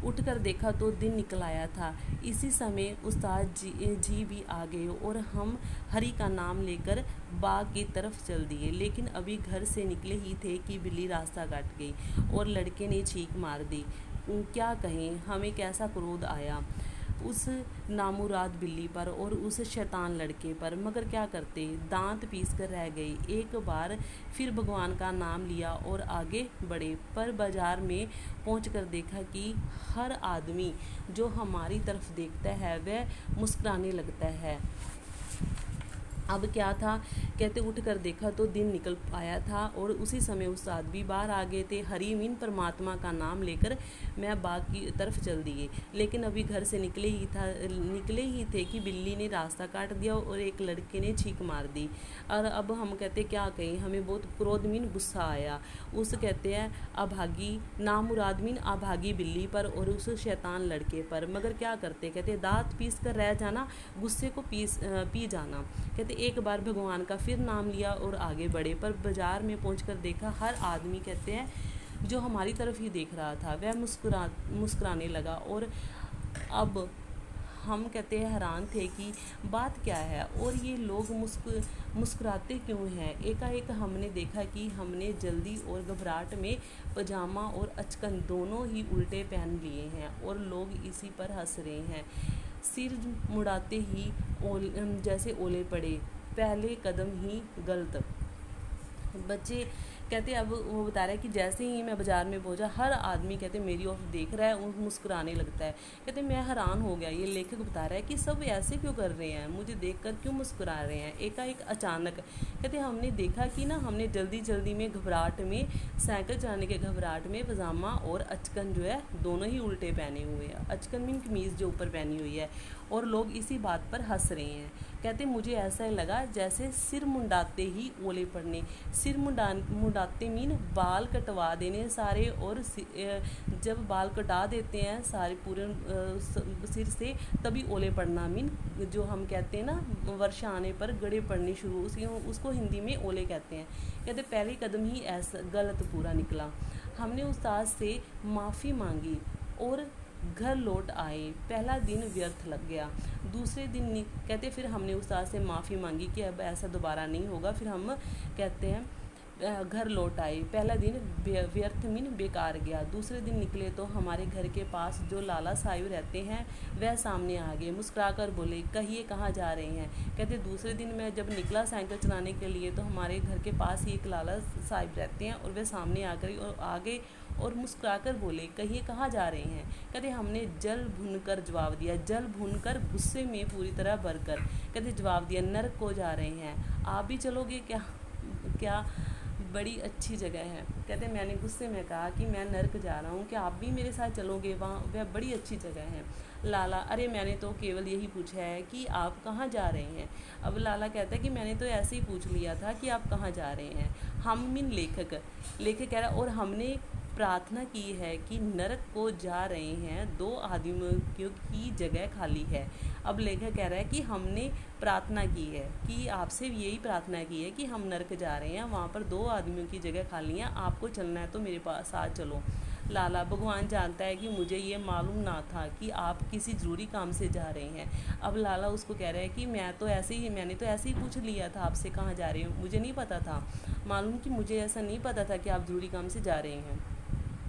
उठकर देखा तो दिन निकल आया था। इसी समय उस्ताद जी भी आ गए और हम हरी का नाम लेकर बाग की तरफ चल दिए। लेकिन अभी घर से निकले ही थे कि बिल्ली रास्ता काट गई और लड़के ने चीख मार दी। क्या कहें, हमें कैसा क्रोध आया उस नामुराद बिल्ली पर और उस शैतान लड़के पर, मगर क्या करते, दांत पीस कर रह गए। एक बार फिर भगवान का नाम लिया और आगे बढ़े, पर बाजार में पहुंचकर देखा कि हर आदमी जो हमारी तरफ देखता है वह मुस्कुराने लगता है। अब क्या था, कहते उठ कर देखा तो दिन निकल आया था और उसी समय उस्ताद भी बाहर आ गए थे। हरी मीन परमात्मा का नाम लेकर मैं बाग की तरफ चल दिए। लेकिन अभी घर से निकले ही थे कि बिल्ली ने रास्ता काट दिया और एक लड़के ने छींक मार दी। और अब हम कहते क्या कहें, हमें बहुत क्रोध मीन गुस्सा आया उस कहते हैं अभागी नामुराद मीन अभागी बिल्ली पर और उस शैतान लड़के पर, मगर क्या करते, कहते दांत पीस कर रह जाना, गुस्से को पी जाना। कहते एक बार भगवान का फिर नाम लिया और आगे बढ़े, पर बाजार में पहुंचकर देखा हर आदमी कहते हैं जो हमारी तरफ ही देख रहा था वह मुस्कुराने लगा। और अब हम कहते हैं हैरान थे कि बात क्या है और ये लोग मुस्कुराते क्यों हैं। एकाएक हमने देखा कि हमने जल्दी और घबराहट में पजामा और अचकन दोनों ही उल्टे पहन लिए हैं और लोग इसी पर हंस रहे हैं। सिर मुड़ाते ही जैसे ओले पड़े, पहले कदम ही गलत। बच्चे कहते अब वो बता रहा है कि जैसे ही मैं बाज़ार में पहुंचा हर आदमी कहते मेरी ओर देख रहा है और मुस्कुराने लगता है। कहते मैं हैरान हो गया, ये लेखक बता रहा है कि सब ऐसे क्यों कर रहे हैं, मुझे देखकर क्यों मुस्कुरा रहे हैं। एकाएक अचानक कहते हमने देखा कि ना हमने जल्दी में घबराहट में साइकिल चलाने के घबराहट में पजामा और अचकन जो है दोनों ही उल्टे पहने हुए हैं। अचकन मीन कमीज़ जो ऊपर पहनी हुई है और लोग इसी बात पर हंस रहे हैं। कहते मुझे ऐसा लगा जैसे सिर मुंडाते ही ओले पड़ने। सिर मुंडाते मीन बाल कटवा देने सारे, और जब बाल कटा देते हैं सारे पूरे सिर से तभी ओले पड़ना मीन जो हम कहते हैं ना वर्षा आने पर गड़े पड़ने शुरू, उसको हिंदी में ओले कहते हैं। कहते पहले कदम ही ऐसा गलत पूरा निकला। हमने उस्ताद से माफ़ी मांगी और घर लौट आए। पहला दिन व्यर्थ लग गया। दूसरे दिन कहते फिर हमने उस्ताद से माफ़ी मांगी कि अब ऐसा दोबारा नहीं होगा। फिर हम कहते हैं घर लौट आए। पहला दिन व्यर्थ मीन बेकार गया। दूसरे दिन निकले तो हमारे घर के पास जो लाला साहिब रहते हैं वह सामने आ गए। मुस्कुराकर बोले कहिए कहाँ जा रहे हैं। कहते दूसरे दिन मैं जब निकला साइकिल चलाने के लिए तो हमारे घर के पास ही एक लाला साहिब रहते हैं और वह सामने आ गए और मुस्कुराकर बोले कहिए कहाँ जा रहे हैं। कहते हमने जल भूनकर जवाब दिया, जल भूनकर गुस्से में पूरी तरह भरकर कहते जवाब दिया नरक को जा रहे हैं। आप भी चलोगे क्या? क्या बड़ी अच्छी जगह है। कहते मैंने गुस्से में कहा कि मैं नर्क जा रहा हूँ, क्या आप भी मेरे साथ चलोगे? वहाँ वह बड़ी अच्छी जगह है। लाला अरे मैंने तो केवल यही पूछा है कि आप कहाँ जा रहे हैं। अब लाला कहता है कि मैंने तो ऐसे ही पूछ लिया था कि आप कहाँ जा रहे हैं। हम मीन लेखक कह रहा और हमने प्रार्थना की है कि नरक को जा रहे हैं, 2 आदमियों की जगह खाली है। अब लेखक कह रहा है कि हमने प्रार्थना की है कि आपसे यही प्रार्थना की है कि हम नरक जा रहे हैं, वहाँ पर 2 आदमियों की जगह खाली है, आपको चलना है तो मेरे पास साथ चलो। लाला भगवान जानता है कि मुझे ये मालूम ना था कि आप किसी ज़रूरी काम से जा रहे हैं। अब लाला उसको कह रहा है कि मैंने तो ऐसे ही पूछ लिया था आपसे कहाँ जा रहे हो, मुझे नहीं पता था, मालूम कि मुझे ऐसा नहीं पता था कि आप ज़रूरी काम से जा रहे हैं।